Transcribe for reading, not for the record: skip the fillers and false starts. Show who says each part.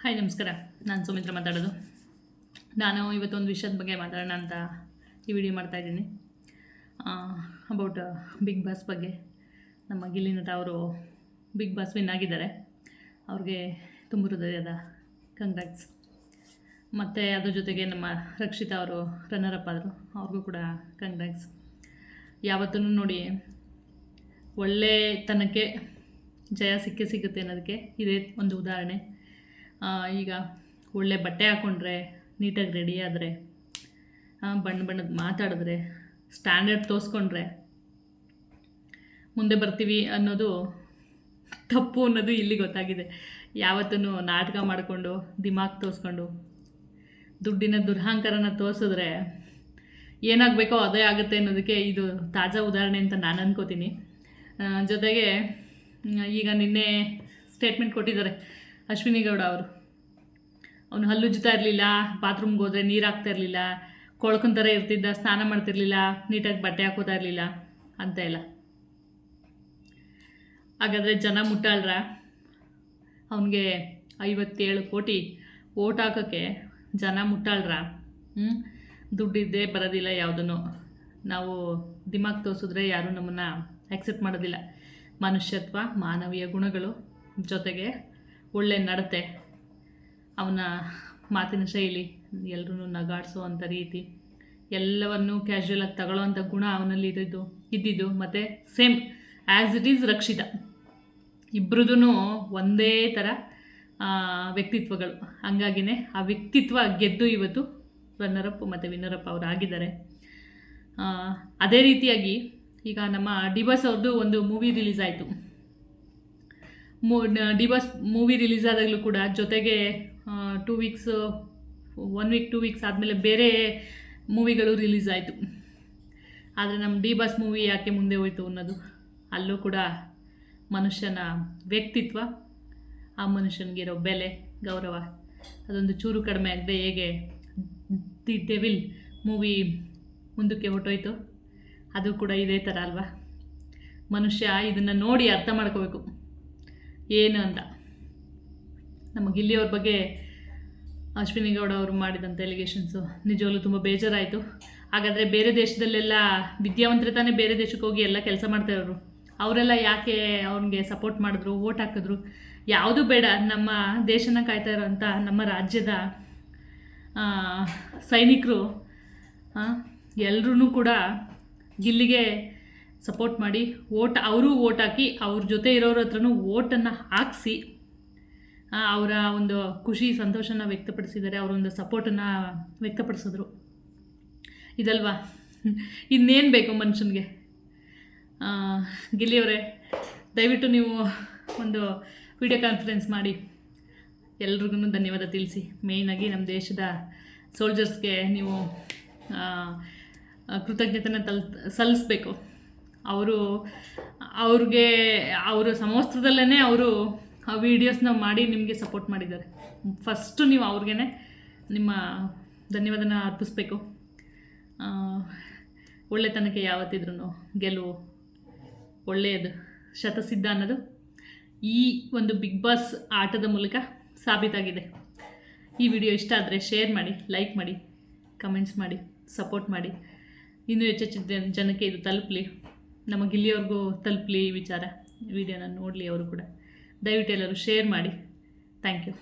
Speaker 1: Hi ನಮಸ್ಕಾರ. ನಾನು ಸುಮಿತ್ರ ಮಾತಾಡೋದು. ನಾನು ಇವತ್ತೊಂದು ವಿಷಯದ ಬಗ್ಗೆ ಮಾತಾಡೋಣ ಅಂತ ಈ ವಿಡಿಯೋ ಮಾಡ್ತಾಯಿದ್ದೀನಿ. ಅಬೌಟ್ ಬಿಗ್ ಬಾಸ್ ಬಗ್ಗೆ. ನಮ್ಮ ಗಿಲ್ಲಿ ನಟ ಅವರು ಬಿಗ್ ಬಾಸ್ ವಿನ್ ಆಗಿದ್ದಾರೆ. ಅವ್ರಿಗೆ ತುಂಬ ಹೃದಯದ ಕಂಗ್ರಾಟ್ಸ್. ಮತ್ತು ಅದ್ರ ಜೊತೆಗೆ ನಮ್ಮ ರಕ್ಷಿತಾ ಅವರು ರನ್ನರ್ ಅಪ್ ಆದರು, ಅವ್ರಿಗೂ ಕೂಡ ಕಂಗ್ರಾಟ್ಸ್. ಯಾವತ್ತೂ ನೋಡಿ ಒಳ್ಳೆತನಕ್ಕೆ ಜಯ ಸಿಗುತ್ತೆ ಅನ್ನೋದಕ್ಕೆ ಇದೇ ಒಂದು ಉದಾಹರಣೆ. ಈಗ ಒಳ್ಳೆ ಬಟ್ಟೆ ಹಾಕ್ಕೊಂಡ್ರೆ, ನೀಟಾಗಿ ರೆಡಿ ಆದರೆ, ಬಣ್ಣದ ಮಾತಾಡಿದ್ರೆ, ಸ್ಟ್ಯಾಂಡರ್ಡ್ ತೋರಿಸ್ಕೊಂಡ್ರೆ ಮುಂದೆ ಬರ್ತೀವಿ ಅನ್ನೋದು ತಪ್ಪು ಅನ್ನೋದು ಇಲ್ಲಿ ಗೊತ್ತಾಗಿದೆ. ಯಾವತ್ತೂ ನಾಟಕ ಮಾಡಿಕೊಂಡು ದಿಮಾಗ್ ತೋರಿಸ್ಕೊಂಡು ದುಡ್ಡಿನ ದುರಹಂಕಾರನ ತೋರಿಸಿದ್ರೆ ಏನಾಗಬೇಕೋ ಅದೇ ಆಗುತ್ತೆ ಅನ್ನೋದಕ್ಕೆ ಇದು ತಾಜಾ ಉದಾಹರಣೆ ಅಂತ ನಾನು ಅನ್ಕೋತೀನಿ. ಜೊತೆಗೆ ಈಗ ನಿನ್ನೆ ಸ್ಟೇಟ್ಮೆಂಟ್ ಕೊಟ್ಟಿದ್ದಾರೆ ಅಶ್ವಿನಿ ಗೌಡ ಅವರು. ಅವನು ಹಲ್ಲುಜ್ತಾ ಇರಲಿಲ್ಲ, ಬಾತ್ರೂಮ್ಗೆ ಹೋದರೆ ನೀರು ಹಾಕ್ತಾ ಇರಲಿಲ್ಲ, ಕೊಳ್ಕೊಂಥರ ಇರ್ತಿದ್ದ, ಸ್ನಾನ ಮಾಡ್ತಿರ್ಲಿಲ್ಲ, ನೀಟಾಗಿ ಬಟ್ಟೆ ಹಾಕೋತಾ ಇರಲಿಲ್ಲ ಅಂತ ಎಲ್ಲ. ಹಾಗಾದರೆ ಜನ ಮುಟ್ಟಾಳ್ರ? ಅವನಿಗೆ 57 ಕೋಟಿ ಓಟ್ ಹಾಕೋಕ್ಕೆ ಜನ ಮುಟ್ಟಾಳ್ರ? ದುಡ್ಡಿದ್ದೇ ಬರೋದಿಲ್ಲ ಯಾವುದೂ. ನಾವು ದಿಮಾಗ್ ತೋರಿಸಿದ್ರೆ ಯಾರೂ ನಮ್ಮನ್ನು ಆಕ್ಸೆಪ್ಟ್ ಮಾಡೋದಿಲ್ಲ. ಮನುಷ್ಯತ್ವ, ಮಾನವೀಯ ಗುಣಗಳು, ಜೊತೆಗೆ ಒಳ್ಳೆ ನಡತೆ, ಅವನ ಮಾತಿನ ಶೈಲಿ, ಎಲ್ಲರೂ ನಗಾಡಿಸೋ ಅಂಥ ರೀತಿ, ಎಲ್ಲವನ್ನು ಕ್ಯಾಶುಯಲಾಗಿ ತಗೊಳ್ಳೋ ಅಂಥ ಗುಣ ಅವನಲ್ಲಿ ಇದ್ದಿದ್ದು ಮತ್ತು same as it is Rakshita. ಇಬ್ಬರದೂ ಒಂದೇ ಥರ ವ್ಯಕ್ತಿತ್ವಗಳು. ಹಂಗಾಗಿನೇ ಆ ವ್ಯಕ್ತಿತ್ವ ಗೆದ್ದು ಇವತ್ತು ರನ್ನರಪ್ ಮತ್ತು ವಿನ್ನರಪ್ ಅವರು ಆಗಿದ್ದಾರೆ. ಅದೇ ರೀತಿಯಾಗಿ ಈಗ ನಮ್ಮ ಡಿ ಬಾಸ್ ಅವ್ರದ್ದು ಒಂದು ಮೂವಿ ರಿಲೀಸ್ ಆಯಿತು. ಡಿ ಬಾಸ್ ಮೂವಿ ರಿಲೀಸ್ ಆದಾಗಲೂ ಕೂಡ ಜೊತೆಗೆ 2 ವೀಕ್ಸ್ 1 ವೀಕ್ 2 ವೀಕ್ಸ್ ಆದಮೇಲೆ ಬೇರೆ ಮೂವಿಗಳು ರಿಲೀಸ್ ಆಯಿತು. ಆದರೆ ನಮ್ಮ ಡಿ ಬಾಸ್ ಮೂವಿ ಯಾಕೆ ಮುಂದೆ ಹೋಯಿತು ಅನ್ನೋದು, ಅಲ್ಲೂ ಕೂಡ ಮನುಷ್ಯನ ವ್ಯಕ್ತಿತ್ವ, ಆ ಮನುಷ್ಯನಿಗಿರೋ ಬೆಲೆ, ಗೌರವ ಅದೊಂದು ಚೂರು ಕಡಿಮೆ ಆಗದೆ ಹೇಗೆ ದಿ ಡೆವಿಲ್ ಮೂವಿ ಮುಂದಕ್ಕೆ ಹೊರಟೋಯ್ತು, ಅದು ಕೂಡ ಇದೇ ಥರ ಅಲ್ವಾ. ಮನುಷ್ಯ ಇದನ್ನು ನೋಡಿ ಅರ್ಥ ಮಾಡ್ಕೋಬೇಕು ಏನು ಅಂತ. ನಮ್ಮ ಗಿಲ್ಲಿಯವ್ರ ಬಗ್ಗೆ ಅಶ್ವಿನಿ ಗೌಡ ಅವರು ಮಾಡಿದಂಥ ಎಲಿಗೇಷನ್ಸು ನಿಜವಾಗ್ಲೂ ತುಂಬ ಬೇಜಾರಾಯಿತು. ಹಾಗಾದರೆ ಬೇರೆ ದೇಶದಲ್ಲೆಲ್ಲ ವಿದ್ಯಾವಂತರೆ ತಾನೇ ಬೇರೆ ದೇಶಕ್ಕೆ ಹೋಗಿ ಎಲ್ಲ ಕೆಲಸ ಮಾಡ್ತಾಯಿರೋರು, ಅವರೆಲ್ಲ ಯಾಕೆ ಅವ್ನಿಗೆ ಸಪೋರ್ಟ್ ಮಾಡಿದ್ರು, ಓಟ್ ಹಾಕಿದ್ರು? ಯಾವುದೂ ಬೇಡ, ನಮ್ಮ ದೇಶನ ಕಾಯ್ತಾ ಇರೋಂಥ ನಮ್ಮ ರಾಜ್ಯದ ಸೈನಿಕರು ಎಲ್ಲರೂ ಕೂಡ ಗಿಲ್ಲಿಗೆ ಸಪೋರ್ಟ್ ಮಾಡಿ ಅವರು ಓಟ್ ಹಾಕಿ ಅವ್ರ ಜೊತೆ ಇರೋರ ಹತ್ರನೂ ಓಟನ್ನು ಹಾಕಿಸಿ ಅವರ ಒಂದು ಖುಷಿ ಸಂತೋಷನ ವ್ಯಕ್ತಪಡಿಸಿದ್ದಾರೆ, ಅವರೊಂದು ಸಪೋರ್ಟನ್ನು ವ್ಯಕ್ತಪಡಿಸಿದ್ರು. ಇದಲ್ವಾ, ಇನ್ನೇನು ಬೇಕು ಮನುಷ್ಯನಿಗೆ? ಗಿಲ್ಲಿಯವರೇ, ದಯವಿಟ್ಟು ನೀವು ಒಂದು ವಿಡಿಯೋ ಕಾನ್ಫರೆನ್ಸ್ ಮಾಡಿ ಎಲ್ರಿಗೂ ಧನ್ಯವಾದ ತಿಳಿಸಿ. ಮೇಯ್ನಾಗಿ ನಮ್ಮ ದೇಶದ ಸೋಲ್ಜರ್ಸ್ಗೆ ನೀವು ಕೃತಜ್ಞತೆನ ಸಲ್ಲಿಸಬೇಕು. ಅವ್ರಿಗೆ ಅವರ ಸಮವಸ್ತ್ರದಲ್ಲೇ ಅವರು ಆ ವೀಡಿಯೋಸ್ನ ಮಾಡಿ ನಿಮಗೆ ಸಪೋರ್ಟ್ ಮಾಡಿದ್ದಾರೆ. ಫಸ್ಟು ನೀವು ಅವ್ರಿಗೇ ನಿಮ್ಮ ಧನ್ಯವಾದನ ಅರ್ಪಿಸ್ಬೇಕು. ಒಳ್ಳೆತನಕ್ಕೆ ಯಾವತ್ತಿದ್ರೂ ಗೆಲುವು, ಒಳ್ಳೆಯದು ಶತಸಿದ್ಧ ಅನ್ನೋದು ಈ ಒಂದು ಬಿಗ್ ಬಾಸ್ ಆಟದ ಮೂಲಕ ಸಾಬೀತಾಗಿದೆ. ಈ ವಿಡಿಯೋ ಇಷ್ಟ ಆದರೆ ಶೇರ್ ಮಾಡಿ, ಲೈಕ್ ಮಾಡಿ, ಕಮೆಂಟ್ಸ್ ಮಾಡಿ, ಸಪೋರ್ಟ್ ಮಾಡಿ. ಇನ್ನೂ ಹೆಚ್ಚೆಚ್ಚು ಜನಕ್ಕೆ ಇದು ತಲುಪಲಿ, ನಮ್ಮ ಗಿಲ್ಲಿಯವ್ರಿಗೂ ತಲುಪಲಿ ಈ ವಿಚಾರ. ವಿಡಿಯೋನ ನೋಡಲಿ ಅವರು ಕೂಡ. ದಯವಿಟ್ಟು ಎಲ್ಲರೂ ಶೇರ್ ಮಾಡಿ. Thank you.